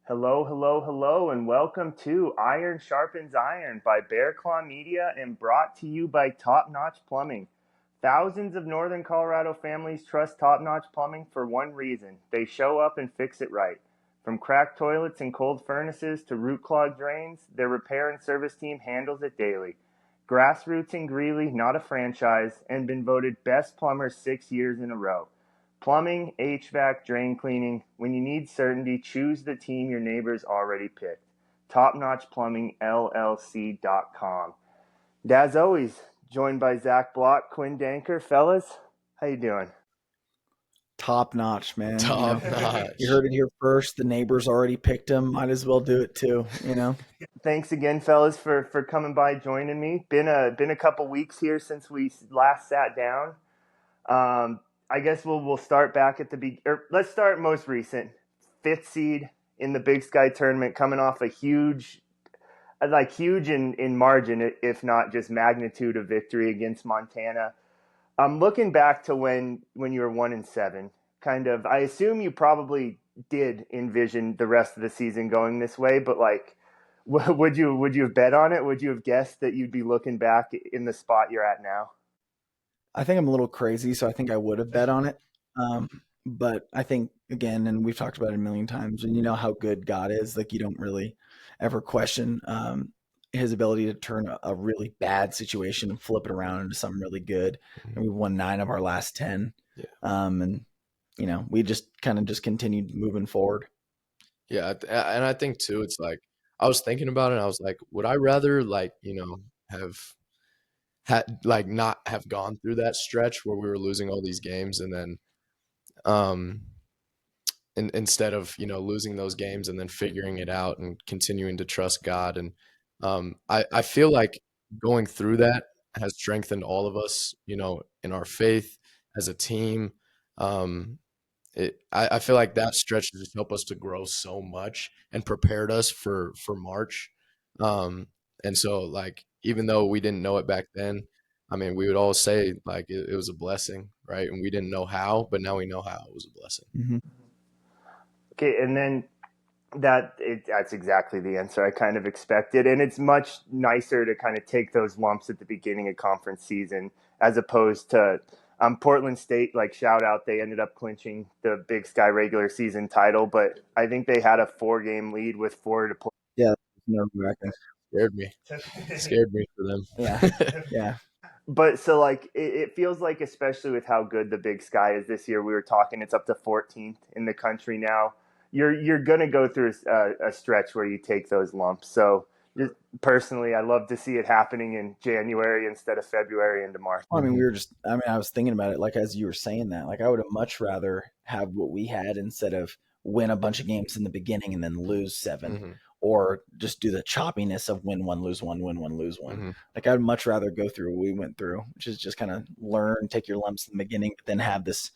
Hello, hello, hello, and welcome to Iron Sharpens Iron by Bear Claw Media and brought to you by Top Notch Plumbing. Thousands of Northern Colorado families trust Top Notch Plumbing for one reason: they show up and fix it right. From cracked toilets and cold furnaces to root clogged drains, their repair and service team handles it daily. Grassroots in Greeley, not a franchise, and been voted best plumber 6 years in a row. Plumbing, HVAC, drain cleaning. When you need certainty, choose the team your neighbors already picked. TopNotchPlumbingLLC.com. And as always, joined by Zach Bloch, Quinn Denker. Fellas, how you doing? Top notch, man. Top notch. You heard it here first. The neighbors already picked him. Might as well do it too, Thanks again, fellas, for coming by, joining me. Been a couple weeks here since we last sat down. I guess we'll start back at let's start most recent. 5th seed in the Big Sky tournament, coming off a huge in margin, if not just magnitude of victory against Montana. I'm looking back to when you were 1-7. Kind of, I assume you probably did envision the rest of the season going this way, but would you have bet on it? Would you have guessed that you'd be looking back in the spot you're at now? I think I'm a little crazy, so I think I would have bet on it. But I think, again, and we've talked about it a million times, and you know how good God is. Like, you don't really ever question his ability to turn a really bad situation and flip it around into something really good. And we've won 9 of our last 10. Yeah. And we just kind of continued moving forward. Yeah, and I think too, it's like I was thinking about it. And I was like, would I rather have had not have gone through that stretch where we were losing all these games, and then instead of losing those games and then figuring it out and continuing to trust God. And I feel like going through that has strengthened all of us, in our faith as a team. I feel like that stretch just helped us to grow so much and prepared us for March. And so, even though we didn't know it back then, I mean, we would all say it was a blessing, right? And we didn't know how, but now we know how it was a blessing. Mm-hmm. Okay, and then that's exactly the answer I kind of expected. And it's much nicer to kind of take those lumps at the beginning of conference season as opposed to Portland State, shout out, they ended up clinching the Big Sky regular season title, but I think they had a 4-game lead with 4 to play. Yeah, scared me for them. Yeah. But so it feels like, especially with how good the Big Sky is this year, we were talking, it's up to 14th in the country now. You're going to go through a stretch where you take those lumps. So just personally, I love to see it happening in January instead of February into March. I mean, I was thinking about it, as you were saying that, I would have much rather have what we had instead of win a bunch of games in the beginning and then lose 7, or just do the choppiness of win 1, lose 1, win 1, lose 1. I would much rather go through what we went through, which is just kind of learn, take your lumps in the beginning, but then have this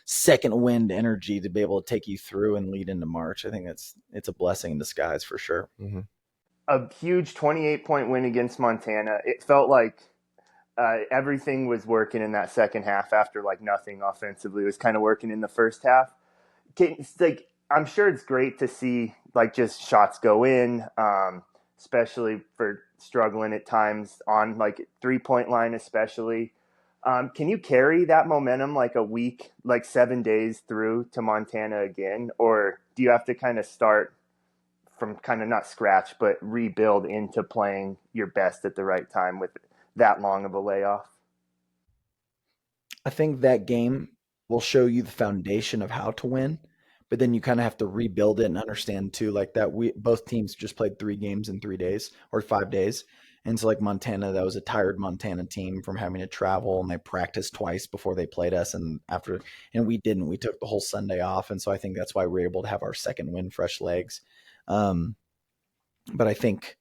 second wind energy to be able to take you through and lead into March. I think it's a blessing in disguise for sure. A huge 28-point win against Montana. It felt like everything was working in that second half after nothing offensively was kind of working in the first half. I'm sure it's great to see just shots go in, especially for struggling at times on 3-point line especially. Can you carry that momentum a week, 7 days through to Montana again? Or do you have to kind of start from kind of not scratch, but rebuild into playing your best at the right time with that long of a layoff? I think that game will show you the foundation of how to win, but then you kind of have to rebuild it and understand too, that both teams just played 3 games in 3 days or 5 days. And so Montana, that was a tired Montana team from having to travel, and they practiced twice before they played us. And we didn't, we took the whole Sunday off. And so I think that's why we're able to have our second win, fresh legs. But I think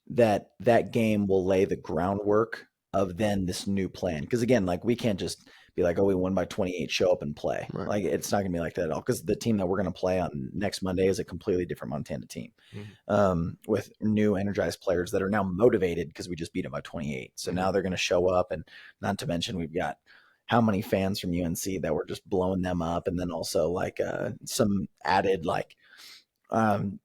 that game will lay the groundwork of then this new plan. Because again, we can't just be we won by 28, show up and play. Right. It's not gonna be like that at all. Because the team that we're gonna play on next Monday is a completely different Montana team, with new energized players that are now motivated because we just beat them by 28. So now they're gonna show up, and not to mention we've got how many fans from UNC that were just blowing them up, and then also some added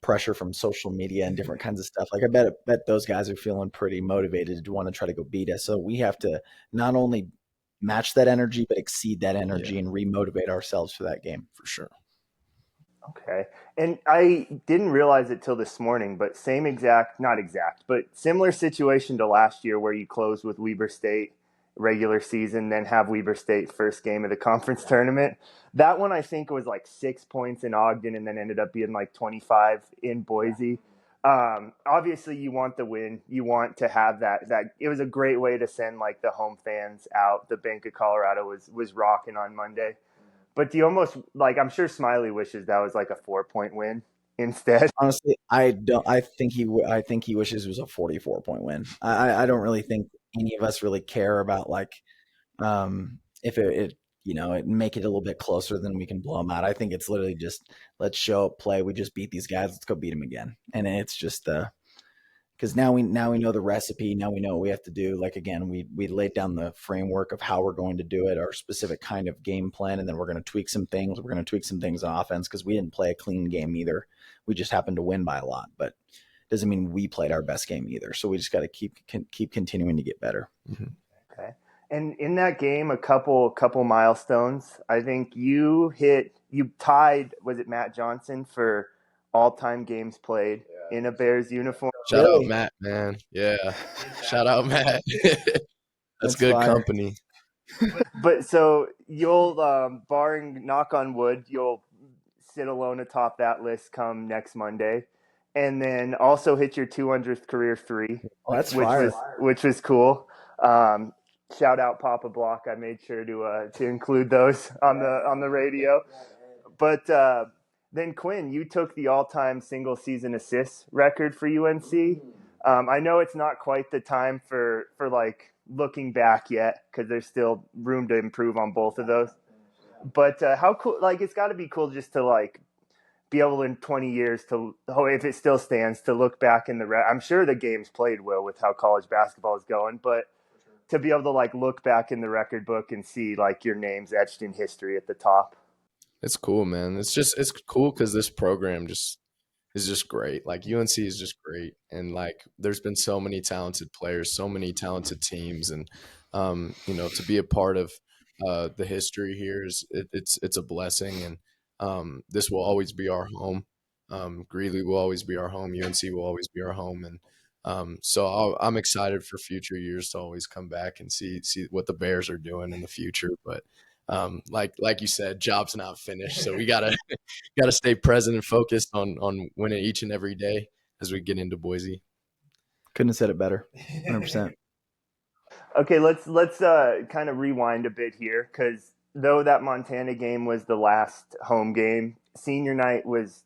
pressure from social media and different kinds of stuff. Like I bet those guys are feeling pretty motivated to want to try to go beat us. So we have to not only match that energy, but exceed that energy and remotivate ourselves for that game. For sure. Okay. And I didn't realize it till this morning, but not exact, but similar situation to last year where you closed with Weber State regular season, then have Weber State first game of the conference tournament. That one I think was like 6 points in Ogden and then ended up being like 25 in Boise. Obviously you want the win. You want to have that it was a great way to send like the home fans out. The Bank of Colorado was rocking on Monday. But do you almost I'm sure Smiley wishes that was like a 4-point win instead. Honestly, I don't. I think he wishes it was a 44-point win. I don't really think any of us really care about if it make it a little bit closer than we can blow them out. I think it's literally just let's show up, play. We just beat these guys. Let's go beat them again. And it's just because now we know the recipe. Now we know what we have to do. Like again, we laid down the framework of how we're going to do it, our specific kind of game plan, and then we're going to tweak some things. We're going to tweak some things on offense because we didn't play a clean game either. We just happened to win by a lot, but it doesn't mean we played our best game either. So we just got to keep continuing to get better. Mm-hmm. Okay. And in that game, a couple milestones. I think you tied, was it Matt Johnson for all-time games played in a Bears uniform? Shout out Matt, man. Yeah. Shout out Matt. That's good fire. Company. But so you'll, barring knock on wood, you'll sit alone atop that list come next Monday. And then also hit your 200th career 3. Oh, that's fire. Which was cool. Shout out Papa Bloch. I made sure to include those on the radio. But then Quinn, you took the all-time single season assists record for UNC. I know it's not quite the time for like looking back yet because there's still room to improve on both of those. But how cool! Like it's got to be cool just to like be able in 20 years to, if it still stands, to look back in I'm sure the game's played well with how college basketball is going, but to be able to like look back in the record book and see like your name's etched in history at the top. It's cool, man. It's cool because this program is just great. Like UNC is just great. And like, there's been so many talented players, so many talented teams. And, to be a part of the history here it's a blessing. And this will always be our home. Greeley will always be our home. UNC will always be our home. And so I'm excited for future years to always come back and see what the Bears are doing in the future. But like you said, job's not finished. So we gotta stay present and focused on winning each and every day as we get into Boise. Couldn't have said it better. 100%. Okay, let's kind of rewind a bit here because though that Montana game was the last home game, senior night was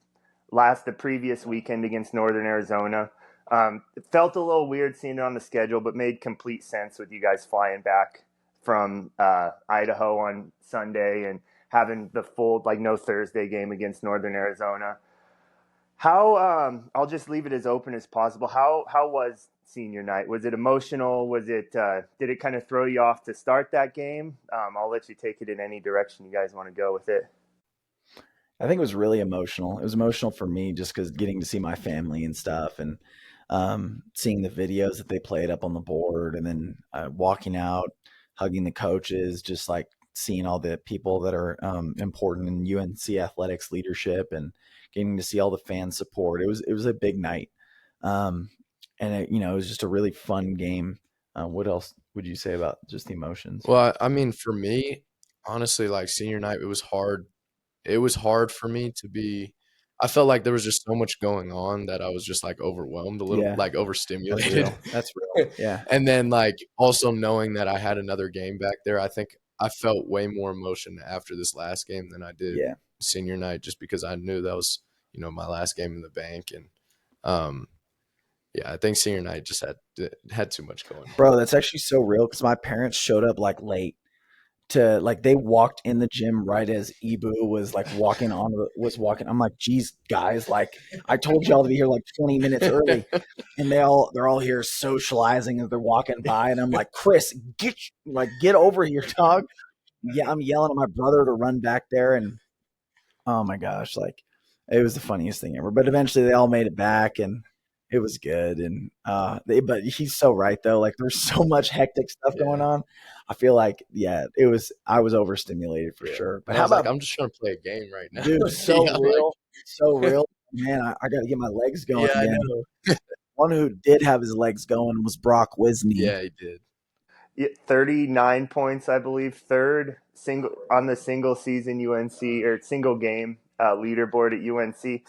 the previous weekend against Northern Arizona. It felt a little weird seeing it on the schedule, but made complete sense with you guys flying back from Idaho on Sunday and having the full no Thursday game against Northern Arizona. How I'll just leave it as open as possible. How was senior night? Was it emotional? Was it did it kind of throw you off to start that game? I'll let you take it in any direction you guys want to go with it. I think it was really emotional. It was emotional for me just because getting to see my family and stuff, and seeing the videos that they played up on the board, and then walking out, hugging the coaches, just like seeing all the people that are important in UNC athletics leadership, and getting to see all the fan support. It was a big night, and it was just a really fun game. What else would you say about just the emotions? Well, I mean, for me, honestly, like senior night, it was hard. It was hard for me to be. I felt like there was just so much going on that I was just like overwhelmed a little, like overstimulated. That's real. Yeah. And then like also knowing that I had another game back there, I think I felt way more emotion after this last game than I did senior night, just because I knew that was, my last game in the bank. And I think senior night just had too much going on. Bro, that's actually so real because my parents showed up like late. They walked in the gym right as Ibu was walking. I'm like, geez, guys, like I told y'all to be here like 20 minutes early, and they're all here socializing as they're walking by, and I'm like, Chris, get over here, dog. Yeah, I'm yelling at my brother to run back there, and oh my gosh, like It was the funniest thing ever. But eventually they all made it back, and it was good. And but he's so right though. Like there's so much hectic stuff going Yeah. on. I feel like it was. I was overstimulated for Yeah. sure. But And I how was like, about I'm just trying to play a game right now. dude? Yeah, I'm like, So real. Man, I got to get my legs going yeah, I again. know. One who did have his legs going was Brock Wisney. Yeah, he did. 39 points, I believe, third single on the single season UNC or single game leaderboard at UNC.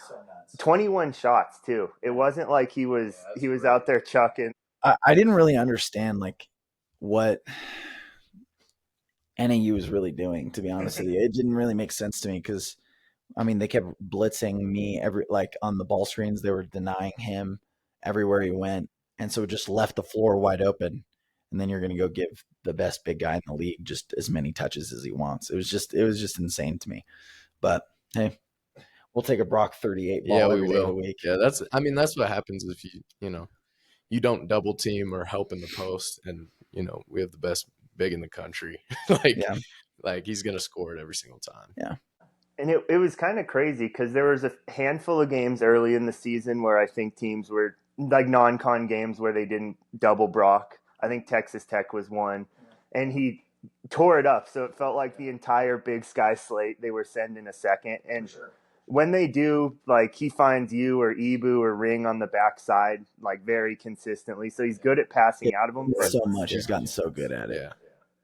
21 shots too. It wasn't like he was out there chucking. I didn't really understand like what NAU was really doing. To be honest with you, it didn't really make sense to me because I mean they kept blitzing me every like on the ball screens. They were denying him everywhere he went, and so it just left the floor wide open. And then you're going to go give the best big guy in the league just as many touches as he wants. It was just insane to me. But hey, we'll take a Brock 38 Yeah, ball we every day of the will. week. Yeah, that's what happens if you don't double team or help in the post, and we have the best big in the country. like Yeah, like he's gonna score it every single time. yeah. And it was kind of crazy because there was a handful of games early in the season where I think teams were like non-con games where they didn't double Brock. I think Texas Tech was one, and he tore it up. So it felt like the entire Big Sky slate they were sending a second. And when they do, like he finds you or Ibu or Ring on the backside like very consistently. So he's good at passing out of them. But So much. He's gotten so good at it. Yeah.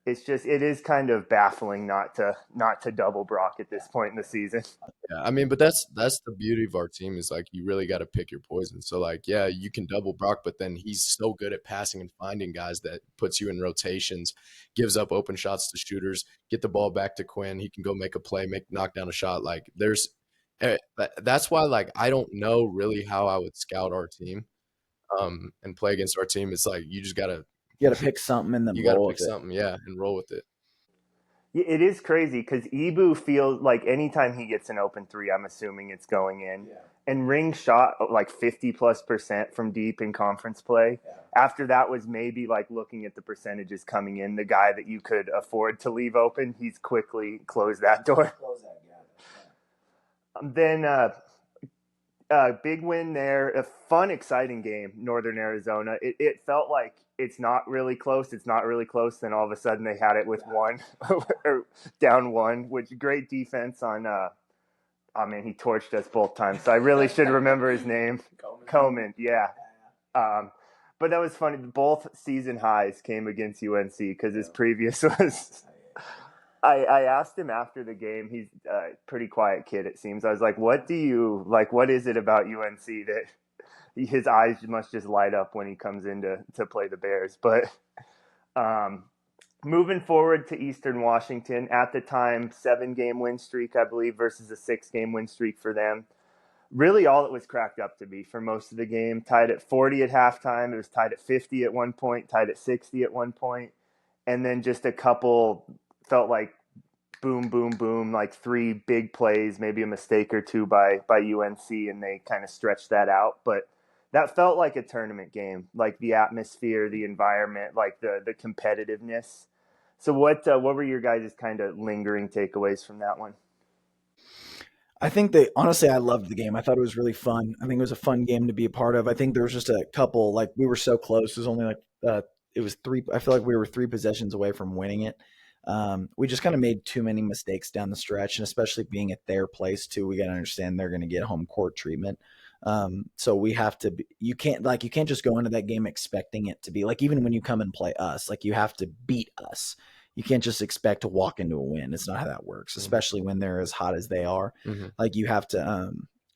it is kind of baffling not to double Brock at this point in the season. Yeah, I mean, but that's the beauty of our team is like you really got to pick your poison. So like, yeah, you can double Brock, but then he's so good at passing and finding guys that puts you in rotations, gives up open shots to shooters, get the ball back to Quinn. He can go make a play, knock down a shot. Like that's why like I don't know really how I would scout our team, and play against our team. It's like you just gotta pick something and then you gotta roll pick with it. something, yeah, and roll with it. It is crazy because Ibu feels like anytime he gets an open three, I'm assuming it's going in. Yeah. And Ring shot like 50+% from deep in conference play. Yeah. After that was maybe like looking at the percentages coming in, the guy that you could afford to leave open, he's quickly closed that door. Then big win there, a fun, exciting game, Northern Arizona. It felt like it's not really close. It's not really close. Then all of a sudden they had it with one or down one, which great defense on. Oh man, he torched us both times. So I really should remember his name. Coleman, yeah. But that was funny. Both season highs came against UNC because his previous was. I asked him after the game. He's a pretty quiet kid, it seems. I was like, what is it about UNC that his eyes must just light up when he comes in to play the Bears? But moving forward to Eastern Washington, at the time, 7-game win streak, I believe, versus a 6-game win streak for them. Really all it was cracked up to be for most of the game. Tied at 40 at halftime. It was tied at 50 at one point, tied at 60 at one point. And then just a couple felt like boom, boom, boom, like 3 big plays, maybe a mistake or two by UNC, and they kind of stretched that out. But that felt like a tournament game, like the atmosphere, the environment, like the competitiveness. So what were your guys' kind of lingering takeaways from that one? I think honestly, I loved the game. I thought it was really fun. I think it was a fun game to be a part of. I think there was just a couple, like we were so close. It was only like, it was 3. I feel like we were 3 possessions away from winning it. We just kind of made too many mistakes down the stretch, and especially being at their place too. We got to understand they're going to get home court treatment. So we have to you can't just go into that game expecting it to be like, even when you come and play us, like you have to beat us. You can't just expect to walk into a win. It's not how that works, especially when they're as hot as they are. Mm-hmm. Like you have to,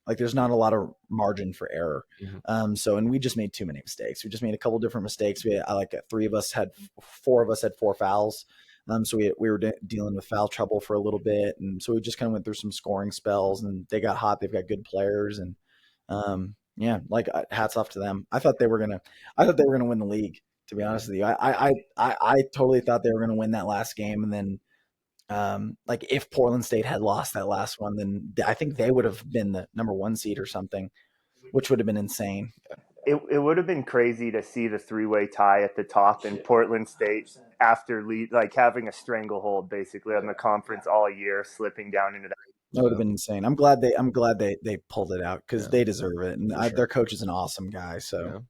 like there's not a lot of margin for error. Mm-hmm. And we just made too many mistakes. We just made a couple different mistakes. Four of us had 4 fouls. So we were dealing with foul trouble for a little bit. And so we just kind of went through some scoring spells, and they got hot. They've got good players, and yeah, like hats off to them. I thought they were gonna win the league. To be honest with you, I totally thought they were gonna win that last game, and then like if Portland State had lost that last one, then I think they would have been the number 1 seed or something, which would have been insane. It would have been crazy to see the 3-way tie at the top in Portland State after having a stranglehold basically on the conference all year, slipping down into that. That would have been insane. I'm glad they pulled it out because they deserve it, and sure. their coach is an awesome guy. So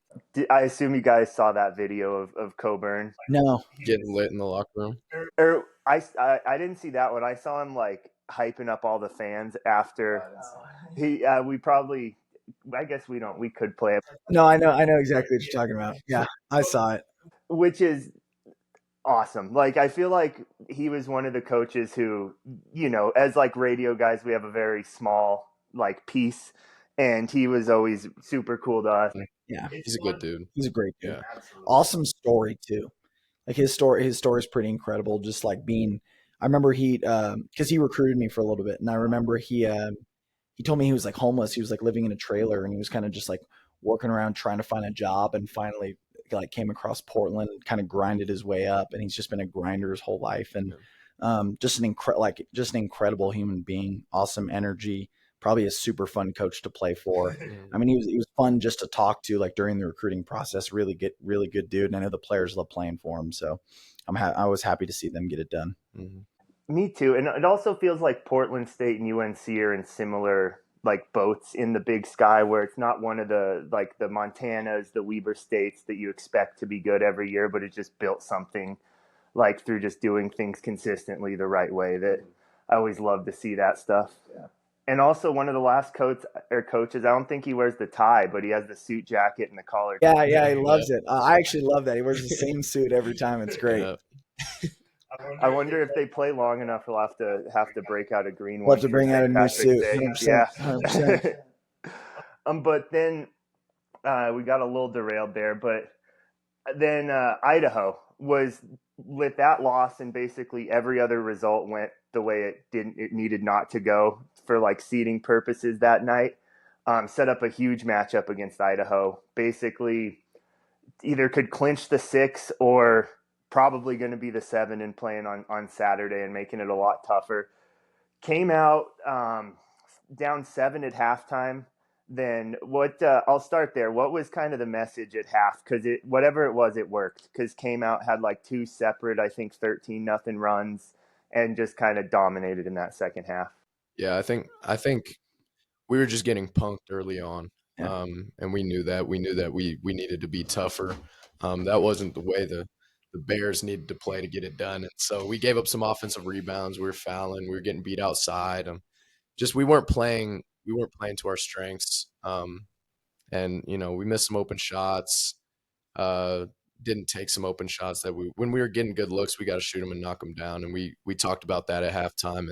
I assume you guys saw that video of Coburn no, getting lit in the locker room. or I didn't see that one. I saw him like hyping up all the fans after he. We probably. I guess we could play it. no, I know exactly what you're talking about. Yeah, I saw it. Which is awesome. Like I feel like he was one of the coaches who, as like radio guys, we have a very small like piece, and he was always super cool to us. Yeah, He's a good dude. He's a great dude. Yeah. Awesome story too. Like his story is pretty incredible. Just like I remember because he recruited me for a little bit, and I remember he told me he was like homeless. He was like living in a trailer, and he was kind of just like working around trying to find a job, and finally like came across Portland, kind of grinded his way up, and he's just been a grinder his whole life, and just an incredible human being, awesome energy, probably a super fun coach to play for. I mean, he was fun just to talk to, like during the recruiting process. Really good dude, and I know the players love playing for him, so I was happy to see them get it done. Mm-hmm. Me too, and it also feels like Portland State and UNC are in similar like boats in the Big Sky, where it's not one of the like the Montanas, the Weber states that you expect to be good every year, but it just built something like through just doing things consistently the right way. That I always love to see that stuff. Yeah. And also one of the last coaches, I don't think he wears the tie, but he has the suit jacket and the collar. Yeah, he loves it. I actually love that. He wears the same suit every time. It's great. Yeah. I wonder if they play long enough, he'll have to break out a green one. We'll have to bring out a new suit. 100%, yeah. 100%. But then we got a little derailed there. But then Idaho was with that loss, and basically every other result went the way it needed not to go for like seeding purposes that night. Set up a huge matchup against Idaho. Basically, either could clinch the 6 or probably going to be the 7 and playing on Saturday and making it a lot tougher. Came out down 7 at halftime. Then I'll start there. What was kind of the message at half? Because whatever it was, it worked. Because came out, had like 2 separate, I think 13-0 runs, and just kind of dominated in that second half. Yeah, I think we were just getting punked early on. Yeah. And we knew that. We knew that we needed to be tougher. That wasn't the way the Bears needed to play to get it done. And so we gave up some offensive rebounds. We were fouling. We were getting beat outside. We weren't playing to our strengths. And we missed some open shots. Didn't take some open shots that when we were getting good looks, we got to shoot them and knock them down. And we talked about that at halftime.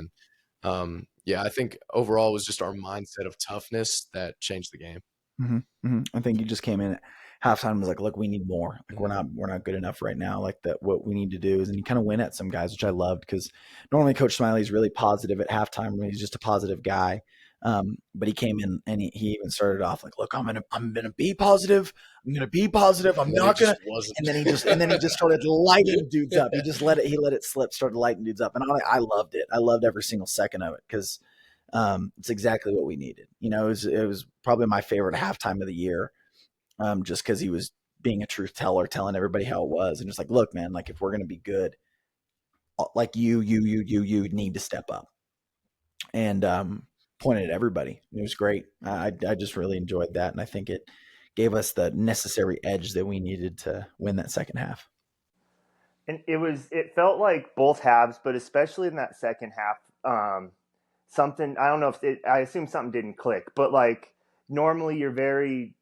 And I think overall it was just our mindset of toughness that changed the game. Mm-hmm, mm-hmm. I think you just came in at halftime and was like, look, we need more. Like we're not good enough right now. Like that, what we need to do is, and you kind of win at some guys, which I loved because normally Coach Smiley's really positive at halftime. He's just a positive guy. But he came in and he even started off like, look, I'm gonna be positive. I'm gonna be positive. I'm not gonna. And then he just started lighting dudes up. He let it slip. Started lighting dudes up, and I loved it. I loved every single second of it because it's exactly what we needed. It was probably my favorite halftime of the year, just because he was being a truth teller, telling everybody how it was, and just like, look, man, like if we're gonna be good, like you need to step up, and pointed at everybody. It was great. I just really enjoyed that, and I think it gave us the necessary edge that we needed to win that second half. And it felt like both halves, but especially in that second half, something, I don't know I assume something didn't click, but like normally you're very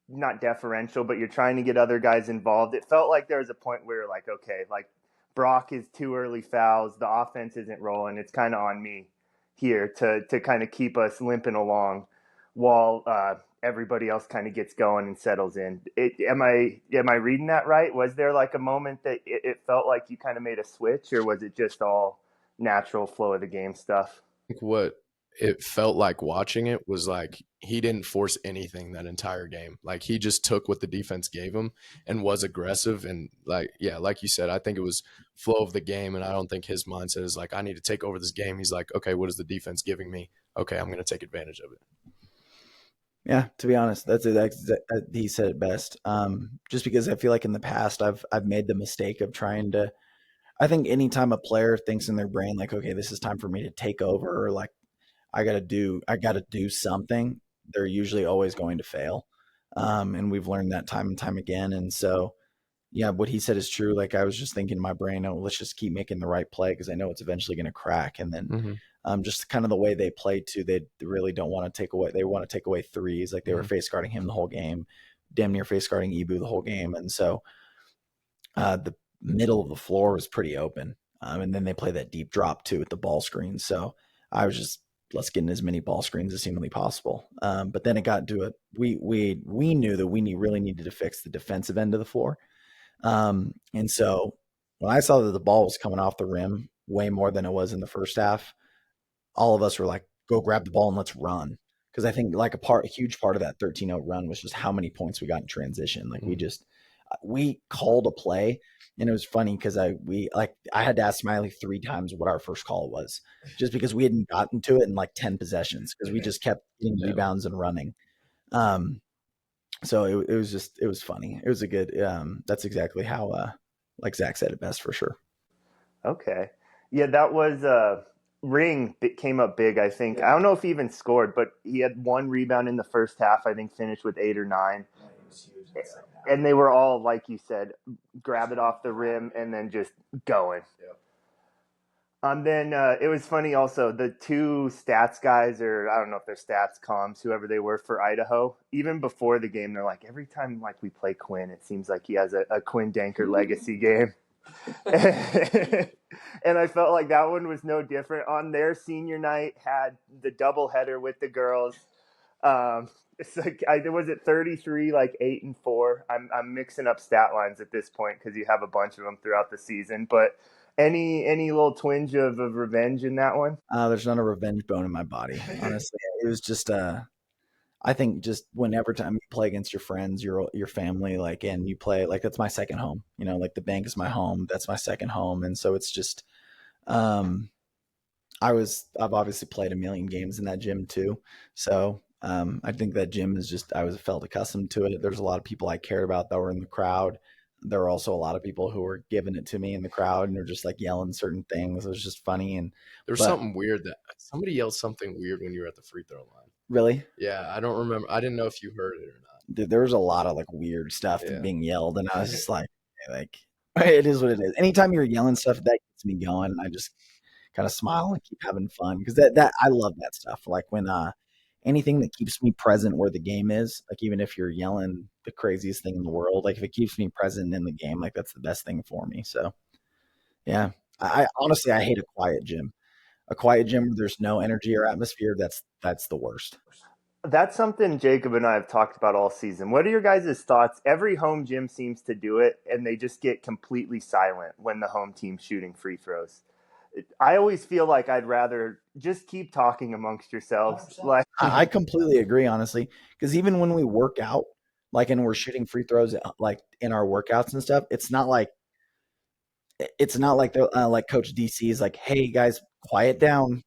not deferential, but you're trying to get other guys involved. It felt like there was a point where you're like, okay, like Brock is 2 early fouls. The offense isn't rolling. It's kind of on me here to kind of keep us limping along while everybody else kind of gets going and settles in. Am I reading that right? Was there like a moment that it felt like you kind of made a switch, or was it just all natural flow of the game stuff? I think what it felt like watching it was like he didn't force anything that entire game. Like he just took what the defense gave him and was aggressive. And like you said, I think it was flow of the game. And I don't think his mindset is like, I need to take over this game. He's like, okay, what is the defense giving me? Okay, I'm going to take advantage of it. Yeah, to be honest, he said it best. Just because I feel like in the past I've made the mistake of trying to. I think anytime a player thinks in their brain like, okay, this is time for me to take over, or like I gotta do something, they're usually always going to fail. And we've learned that time and time again. And so, yeah, what he said is true. Like I was just thinking in my brain, oh, let's just keep making the right play because I know it's eventually going to crack. And then Mm-hmm. just kind of the way they play too, they really don't want to take away. They want to take away threes. Like they were face guarding him the whole game, damn near face guarding Ibu the whole game. And so the middle of the floor was pretty open. And then they play that deep drop too with the ball screen. So I was just, let's get in as many ball screens as humanly possible. But then it got to it. We knew that we really needed to fix the defensive end of the floor. And so when I saw that the ball was coming off the rim way more than it was in the first half, all of us were like, go grab the ball and let's run. Because I think like a huge part of that 13-0 run was just how many points we got in transition. Like we called a play, and it was funny because I had to ask Smiley 3 times what our first call was, just because we hadn't gotten to it in like 10 possessions because we just kept getting rebounds and running. So it was funny. It was a good. That's exactly how, like Zach said it best for sure. Okay, yeah, that was Ring came up big. I think I don't know if he even scored, but he had 1 rebound in the first half. I think finished with 8 or 9. And they were all, like you said, grab it off the rim and then just going. Yep. Then it was funny also, the 2 stats guys, or I don't know if they're stats comms, whoever they were for Idaho, even before the game, they're like, every time like we play Quinn, it seems like he has a Quinn Denker legacy game. And I felt like that one was no different. On their senior night, had the doubleheader with the girls. It's like was it 33, like 8 and 4. I'm mixing up stat lines at this point because you have a bunch of them throughout the season. But any little twinge of revenge in that one? There's not a revenge bone in my body, honestly. It was just I think just whenever time you play against your friends, your family, like, and you play, like, that's my second home. You know, like the bank is my home. That's my second home, and so it's just I've obviously played a million games in that gym too. So I think that gym is just, I felt accustomed to it. There's a lot of people I cared about that were in the crowd. There were also a lot of people who were giving it to me in the crowd and they're just like yelling certain things. It was just funny. And There's something weird that somebody yelled something weird when you were at the free throw line. Really? Yeah, I don't remember. I didn't know if you heard it or not. Dude, there was a lot of like weird stuff being yelled, and I was just like, it is what it is. Anytime you're yelling stuff, that gets me going, and I just kind of smile and keep having fun because that I love that stuff. Like when anything that keeps me present where the game is, like even if you're yelling the craziest thing in the world, like if it keeps me present in the game, like that's the best thing for me. So yeah, I honestly I hate a quiet gym. A quiet gym where there's no energy or atmosphere, that's the worst. That's something Jacob and I have talked about all season. What are your guys' thoughts? Every home gym seems to do it, and they just get completely silent when the home team's shooting free throws. I always feel like I'd rather just keep talking amongst yourselves. 100%. Like I completely agree, honestly, because even when we work out, like, and we're shooting free throws, like in our workouts and stuff, it's not like they're like Coach DC is like, "Hey guys, quiet down."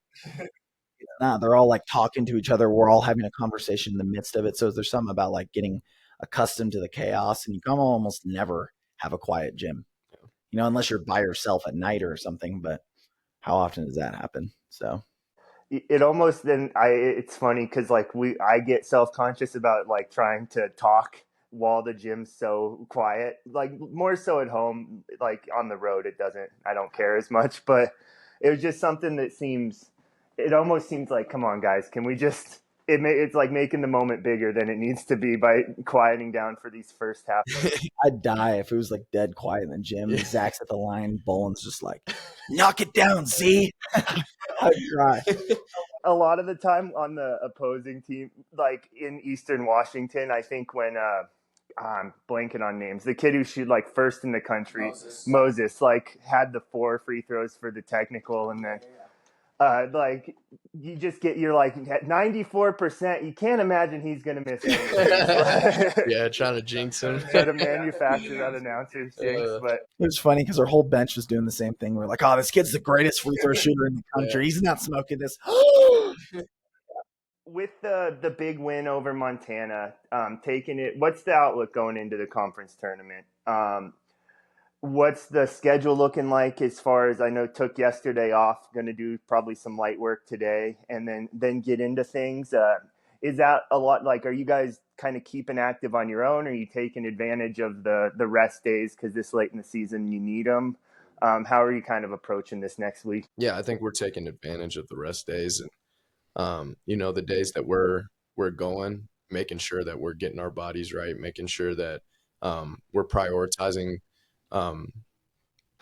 Nah, they're all like talking to each other. We're all having a conversation in the midst of it. So there's something about like getting accustomed to the chaos, and you can almost never have a quiet gym, unless you're by yourself at night or something. But how often does that happen? So it almost it's funny because like I get self-conscious about like trying to talk while the gym's so quiet, like more so at home. Like on the road I don't care as much, but it was just something that it almost seems like, come on guys, can we just it's like making the moment bigger than it needs to be by quieting down for these first half. I'd die if it was like dead quiet in the gym. Yeah. Zach's at the line, Bolin's just like, knock it down, Z. I'd cry. A lot of the time on the opposing team, like in Eastern Washington, I think when I'm blanking on names, the kid who shoot like first in the country, Moses, like had the 4 free throws for the technical, and then like you're like at 94%. You can't imagine he's gonna miss anything. Yeah, trying to jinx him. Try to manufacture that announcer's jinx. But it was funny because our whole bench was doing the same thing. We're like, "Oh, this kid's the greatest free throw shooter in the country. He's not smoking this." With the big win over Montana, taking it, what's the outlook going into the conference tournament? what's the schedule looking like as far as I know took yesterday off, going to do probably some light work today and then get into things. Is that a lot? Like, are you guys kind of keeping active on your own? Or are you taking advantage of the rest days because this late in the season you need them? How are you kind of approaching this next week? Yeah, I think we're taking advantage of the rest days and the days that we're going, making sure that we're getting our bodies right, making sure that we're prioritizing um,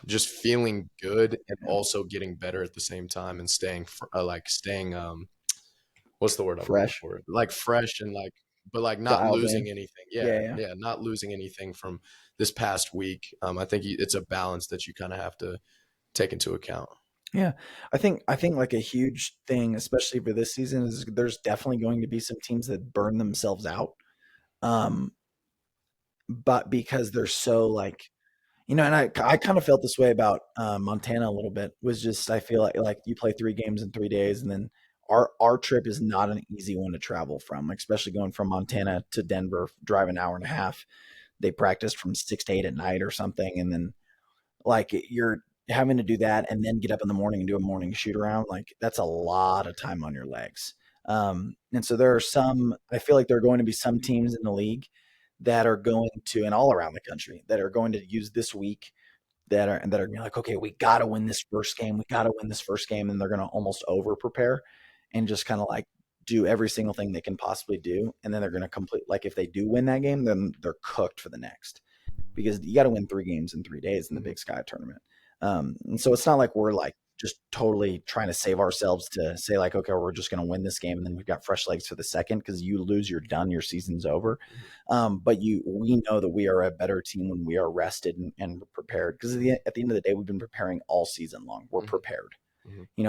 just feeling good and also getting better at the same time and staying what's the word I'm looking Fresh, for? Like fresh and but like not dialed losing in. anything. Yeah, Yeah, yeah. yeah, not losing anything from this past week. I think it's a balance that you kind of have to take into account. Yeah, I think like a huge thing, especially for this season, is there's definitely going to be some teams that burn themselves out. Um, but because they're so like, and I kind of felt this way about Montana a little bit. Was just I feel like you play 3 games in 3 days, and then our trip is not an easy one to travel from, like, especially going from Montana to Denver, drive an hour and a half. They practiced from 6 to 8 at night or something, and then like you're having to do that and then get up in the morning and do a morning shoot around, like that's a lot of time on your legs. And so there are some, I feel like there are going to be some teams in the league that are going to, and all around the country, that are going to use this week that are gonna be like, okay, we got to win this first game. We got to win this first game. And they're going to almost over prepare and just kind of like do every single thing they can possibly do. And then they're going to complete, like if they do win that game, then they're cooked for the next, because you got to win 3 games in 3 days in the Big Sky tournament. And so it's not like we're like just totally trying to save ourselves to say like, okay, we're just going to win this game and then we've got fresh legs for the second, because you lose, you're done, your season's over. But we know that we are a better team when we are rested and prepared, because at the end of the day, we've been preparing all season long. We're prepared. We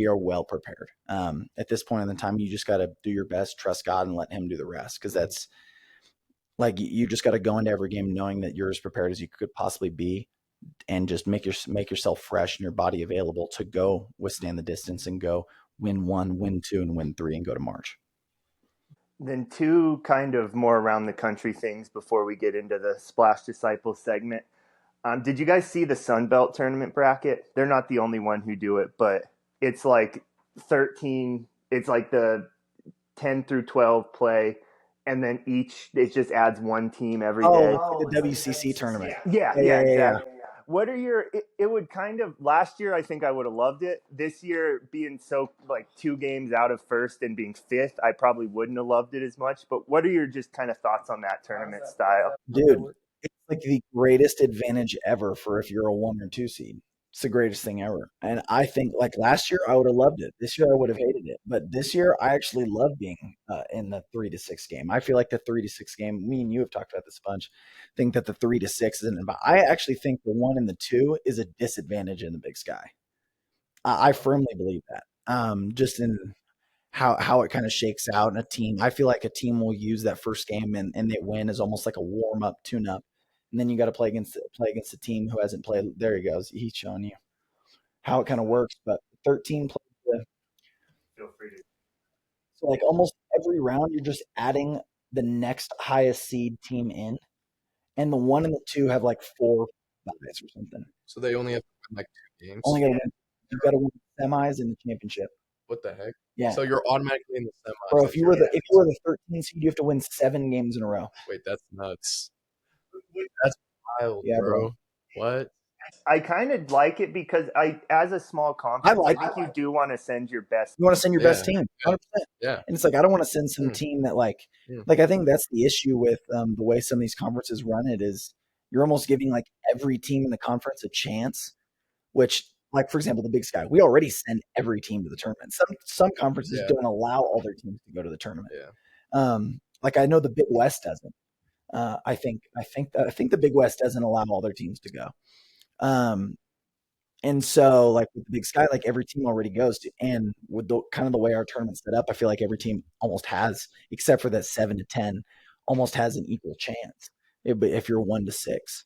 are well prepared. At this point in the time, you just got to do your best, trust God, and let Him do the rest, because that's like you just got to go into every game knowing that you're as prepared as you could possibly be, and just make yourself fresh and your body available to go withstand the distance and go win 1, win 2, and win 3 and go to March. Then two kind of more around the country things before we get into the Splash Disciples segment. Did you guys see the Sun Belt tournament bracket? They're not the only one who do it, but it's like 13. It's like the 10 through 12 play, and then it just adds one team every day. Oh, like the WCC tournament. Yeah, exactly. What are your? It would kind of last year. I think I would have loved it. This year, being so like 2 games out of first and being fifth, I probably wouldn't have loved it as much. But what are your just kind of thoughts on that tournament style? Dude, it's like the greatest advantage ever for if you're a 1 or 2 seed. It's the greatest thing ever. And I think like last year I would have loved it. This year I would have hated it. But this year I actually love being in the 3 to 6 game. I feel like the 3 to 6 game, me and you have talked about this a bunch, think that the 3 to 6 isn't about. I actually think the 1 and the 2 is a disadvantage in the Big Sky. I firmly believe that. Just in how it kind of shakes out in a team. I feel like a team will use that first game and they win as almost like a warm up, tune up, and then you got to play against a team who hasn't played. There he goes. He's showing you how it kind of works. But 13 plays. Feel free to. So like almost every round, you're just adding the next highest seed team in, and the 1 and the 2 have like 4 buys or something. So they only have to win like 2 games. Only got to win. You got to win the semis and the championship. What the heck? Yeah. So you're automatically in the semis. Bro, if you were the 13 seed, you have to win 7 games in a row. Wait, that's nuts. That's wild, Yeah, bro. What? I kind of like it because as a small conference, I think you do want to send your best. You want to send your best team, 100%. Yeah. And it's like I don't want to send some team that like I think that's the issue with the way some of these conferences run it, is you're almost giving like every team in the conference a chance, which like for example the Big Sky, we already send every team to the tournament. Some conferences don't allow all their teams to go to the tournament. Yeah. Like I know the Big West doesn't. I think the Big West doesn't allow all their teams to go. And so like with the Big Sky, like every team already goes to, and with the kind of the way our tournament's set up, I feel like every team almost has, except for that 7 to 10, almost has an equal chance if you're 1 to 6,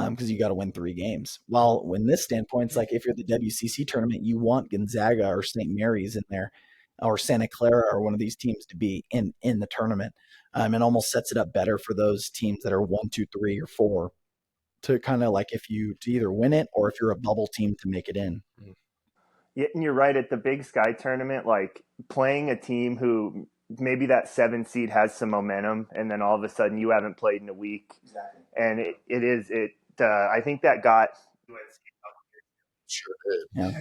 because you got to win 3 games. Well, in this standpoint, it's like if you're the WCC tournament, you want Gonzaga or St. Mary's in there, or Santa Clara or one of these teams to be in the tournament. And almost sets it up better for those teams that are 1, 2, 3, or 4 to kind of like to either win it or if you're a bubble team to make it in. Yeah, and you're right. At the Big Sky tournament, like playing a team who maybe that 7 seed has some momentum, and then all of a sudden you haven't played in a week, and I think that got Sure did. Yeah.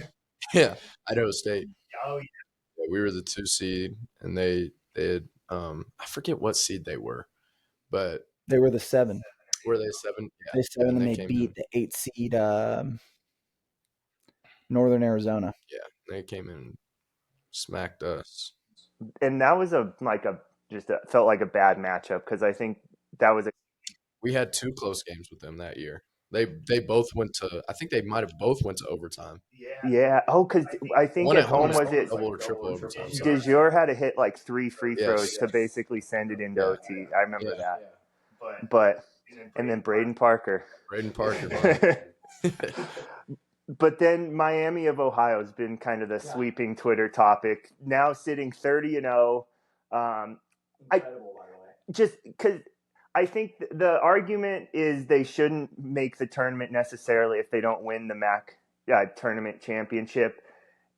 Yeah, Idaho State. Oh Yeah, we were the 2 seed, and they had I forget what seed they were, but They were the 7. were they 7? They Yeah, 7 and and they came beat in. the 8 seed Northern Arizona. Yeah, they came in and smacked us. and that was felt like a bad matchup because I think that was We had 2 close games with them that year. They both went to. I think they might have both went to overtime. yeah. Oh, because I think One at at home home was it double or triple overtime. De Sorry. Jure had to hit like 3 free throws Yes. to basically send it into Yeah. OT. I remember Yeah. that. But and then Braden Parker. Braden Parker. Man. But then Miami of Ohio has been kind of the sweeping Twitter topic. Now sitting 30-0. Just because I think the argument is they shouldn't make the tournament necessarily if they don't win the MAC tournament championship.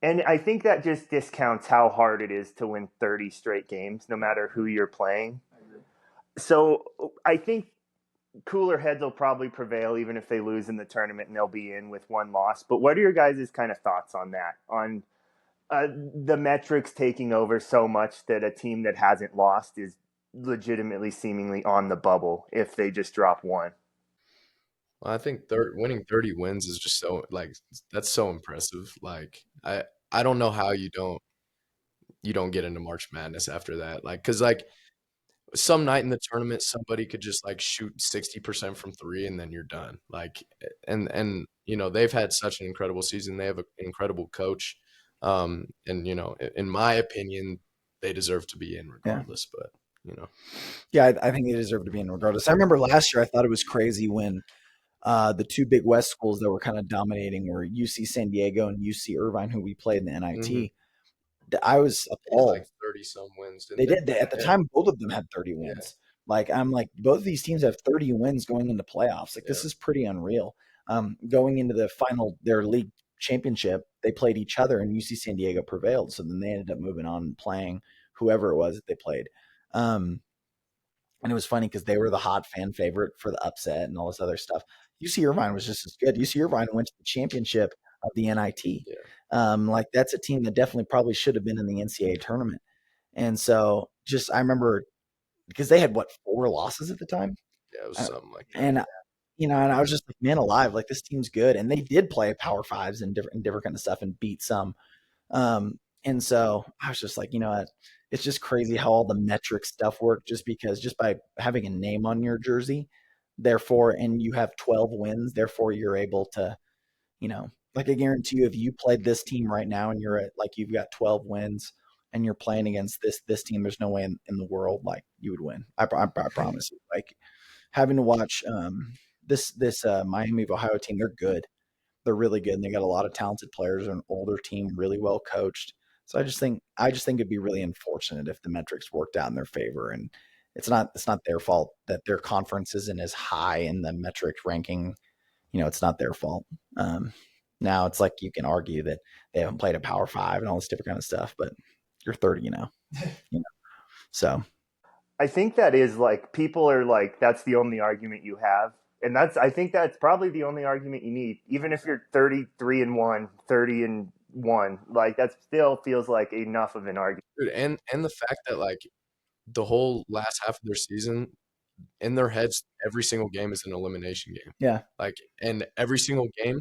And I think that just discounts how hard it is to win 30 straight games, no matter who you're playing. So I think cooler heads will probably prevail even if they lose in the tournament and they'll be in with one loss. But what are your guys' kind of thoughts on that? On the metrics taking over so much that a team that hasn't lost is legitimately seemingly on the bubble if they just drop one. Well, I think winning 30 wins is just so that's so impressive. I don't know how you don't get into March Madness after that. Because some night in the tournament, somebody could just shoot 60% from 3 and then you're done. And they've had such an incredible season. They have an incredible coach. And in my opinion, they deserve to be in regardless. But Yeah, I think they deserve to be in regardless. I remember last year I thought it was crazy when the 2 Big West schools that were kind of dominating were UC San Diego and UC Irvine, who we played in the NIT. Mm-hmm. I was appalled. 30-some wins. They did. At the time, both of them had 30 wins. Yeah. I'm both of these teams have 30 wins going into playoffs. This is pretty unreal. Going into the final, their league championship, they played each other, and UC San Diego prevailed. So then they ended up moving on and playing whoever it was that they played. And it was funny because they were the hot fan favorite for the upset and all this other stuff. UC Irvine was just as good. UC Irvine went to the championship of the NIT. Yeah. That's a team that definitely probably should have been in the NCAA tournament. And so I remember because they had 4 losses at the time. Yeah, it was something like that. And and I was just like, man alive, this team's good. And they did play Power Fives and different kind of stuff and beat some. And so I was just like, what? It's just crazy how all the metric stuff work just by having a name on your jersey, therefore, and you have 12 wins, therefore you're able to, I guarantee you, if you played this team right now and you're at you've got 12 wins and you're playing against this team, there's no way in the world you would win. I promise you. Having to watch this Miami of Ohio team, they're good. They're really good, and they got a lot of talented players. An older team, really well coached. So I just think it'd be really unfortunate if the metrics worked out in their favor, and it's not their fault that their conference isn't as high in the metric ranking. It's not their fault. Now it's you can argue that they haven't played a Power 5 and all this different kind of stuff, but you're 30, So I think that is people are that's the only argument you have. And I think that's probably the only argument you need. Even if you're 33-1, 30-1, that still feels like enough of an argument. Dude, and the fact that the whole last half of their season, in their heads, every single game is an elimination game. Yeah. And every single game,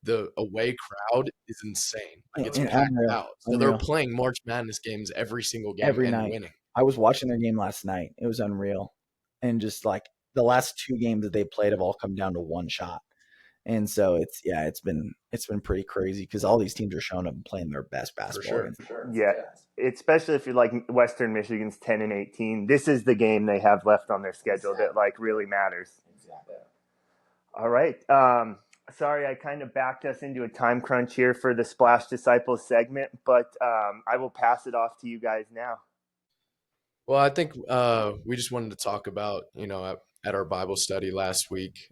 the away crowd is insane. It's packed out. So they're playing March Madness games every single game every and night. winning. I was watching their game last night. It was unreal. And just the last 2 games that they played have all come down to one shot. And so it's been pretty crazy because all these teams are showing up and playing their best basketball. For sure. Yeah, especially if you're Western Michigan's 10-18. This is the game they have left on their schedule that really matters. Exactly. All right. Sorry, I kind of backed us into a time crunch here for the Splash Disciples segment, but I will pass it off to you guys now. Well, I think we just wanted to talk about, at our Bible study last week,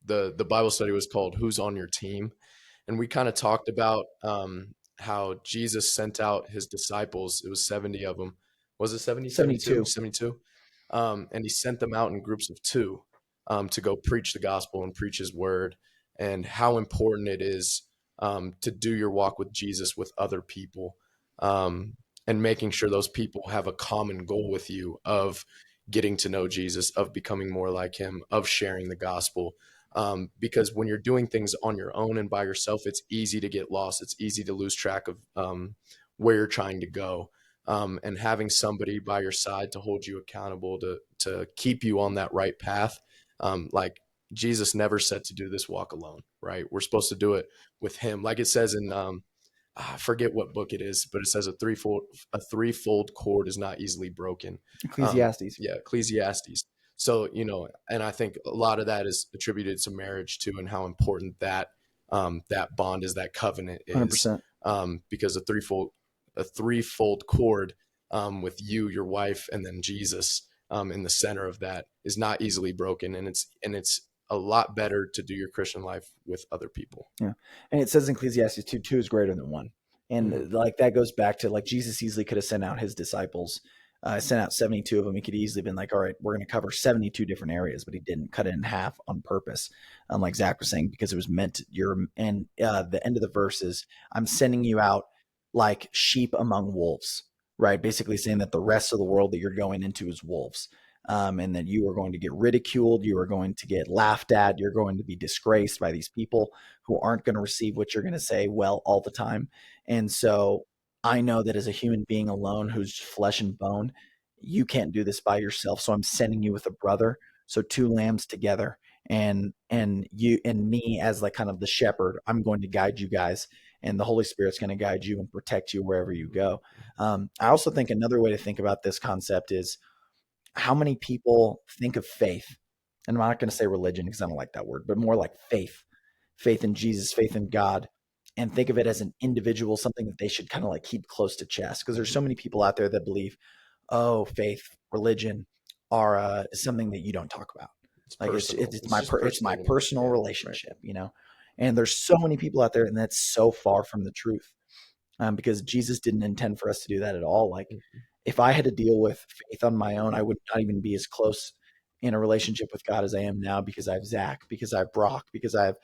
the Bible study was called "Who's on Your Team," and we kind of talked about how Jesus sent out his disciples. It was 70 of them. Was it 70? 72? 72. 72. And he sent them out in groups of two to go preach the gospel and preach his word, and how important it is to do your walk with Jesus with other people, and making sure those people have a common goal with you of getting to know Jesus, of becoming more like him, of sharing the gospel. Because when you're doing things on your own and by yourself, it's easy to get lost. It's easy to lose track of where you're trying to go. And having somebody by your side to hold you accountable, to keep you on that right path. Like Jesus never said to do this walk alone, right? We're supposed to do it with him. Like it says in, I forget what book it is, but it says a threefold cord is not easily broken. Ecclesiastes. Yeah, Ecclesiastes. So, and I think a lot of that is attributed to marriage too, and how important that that bond is, that covenant is. 100%. Because a threefold cord with you, your wife, and then Jesus in the center of that is not easily broken, and it's a lot better to do your Christian life with other people. Yeah. And it says in Ecclesiastes 2 is greater than one. And like that goes back to like Jesus easily could have sent out his disciples, sent out 72 of them. He could easily been like, all right, we're going to cover 72 different areas, but he didn't. Cut it in half on purpose. Like Zach was saying, because it was meant the end of the verse is, I'm sending you out like sheep among wolves, right? Basically saying that the rest of the world that you're going into is wolves. And that you are going to get ridiculed, you are going to get laughed at, you're going to be disgraced by these people who aren't going to receive what you're going to say well all the time. And so I know that as a human being alone who's flesh and bone, you can't do this by yourself. So I'm sending you with a brother. So two lambs together, and you and me as like kind of the shepherd, I'm going to guide you guys, and the Holy Spirit's going to guide you and protect you wherever you go. I also think another way to think about this concept is, how many people think of faith, and I'm not going to say religion because I don't like that word, but more like faith in Jesus, faith in God, and think of it as an individual, something that they should kind of like keep close to chest. Because there's so many people out there that believe, oh, faith, religion are something that you don't talk about. It's my personal relationship, right? And there's so many people out there, and that's so far from the truth. Because Jesus didn't intend for us to do that at all. Like, if I had to deal with faith on my own, I would not even be as close in a relationship with God as I am now, because I have Zach, because I have Brock, because I have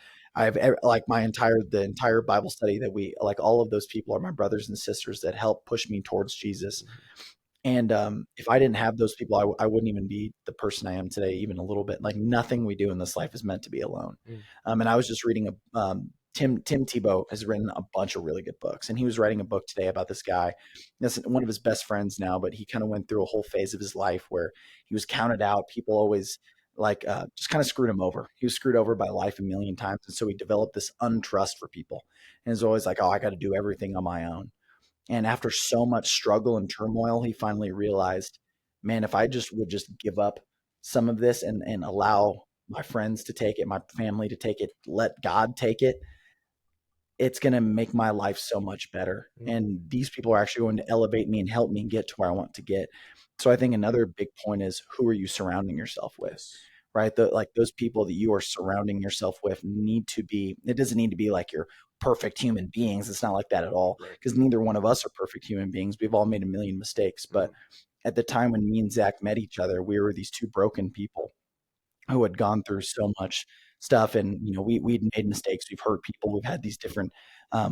like the entire Bible study that we, like, all of those people are my brothers and sisters that help push me towards Jesus. And if I didn't have those people, I wouldn't even be the person I am today, even a little bit. Like, nothing we do in this life is meant to be alone. And I was just reading Tim Tebow has written a bunch of really good books, and he was writing a book today about this guy. That's one of his best friends now, but he kind of went through a whole phase of his life where he was counted out. People always just kind of screwed him over. He was screwed over by life a million times, and so he developed this untrust for people, and it's always like, oh, I got to do everything on my own. And after so much struggle and turmoil, he finally realized, man, if I would just give up some of this and allow my friends to take it, my family to take it, let God take it, it's going to make my life so much better. And these people are actually going to elevate me and help me get to where I want to get. So I think another big point is, who are you surrounding yourself with, right? Like those people that you are surrounding yourself with it doesn't need to be like your perfect human beings. It's not like that at all, because neither one of us are perfect human beings. We've all made a million mistakes. But at the time when me and Zach met each other, we were these two broken people who had gone through so much stuff, and we'd made mistakes, we've hurt people, we've had these different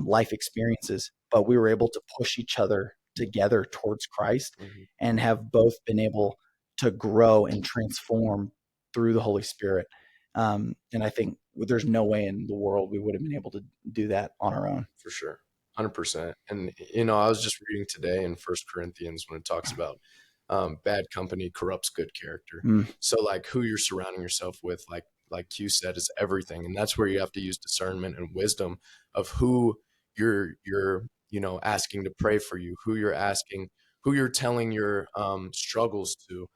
life experiences, but we were able to push each other together towards Christ, and have both been able to grow and transform through the Holy Spirit. And I think there's no way in the world we would have been able to do that on our own. For sure. 100%. And I was just reading today in 1 Corinthians when it talks about bad company corrupts good character. So like, who you're surrounding yourself with, like Q said, is everything. And that's where you have to use discernment and wisdom of who you're asking to pray for you, who you're telling your struggles to.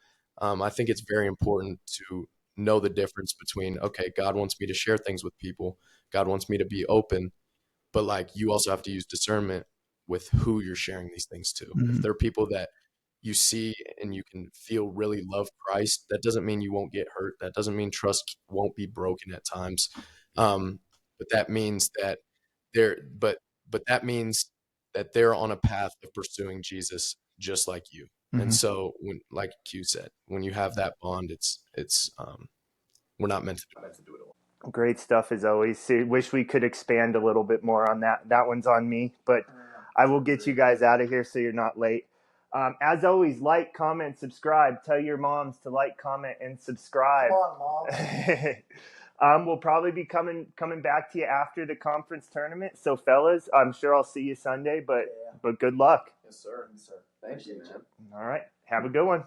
I think it's very important to know the difference between, okay, God wants me to share things with people, God wants me to be open, but like, you also have to use discernment with who you're sharing these things to. If they're people that you see and you can feel really love Christ, that doesn't mean you won't get hurt. That doesn't mean trust won't be broken at times. But that means that they're but that means that they're on a path of pursuing Jesus just like you. And so when, like Q said, when you have that bond, it's we're not meant to do it alone. Great stuff as always. Wish we could expand a little bit more on that. That one's on me, but I will get you guys out of here so you're not late. As always, like, comment, subscribe. Tell your moms to like, comment, and subscribe. Come on, Mom. We'll probably be coming back to you after the conference tournament. So, fellas, I'm sure I'll see you Sunday, but good luck. Yes, sir. Yes, sir. Thank you, man. All right. Have a good one.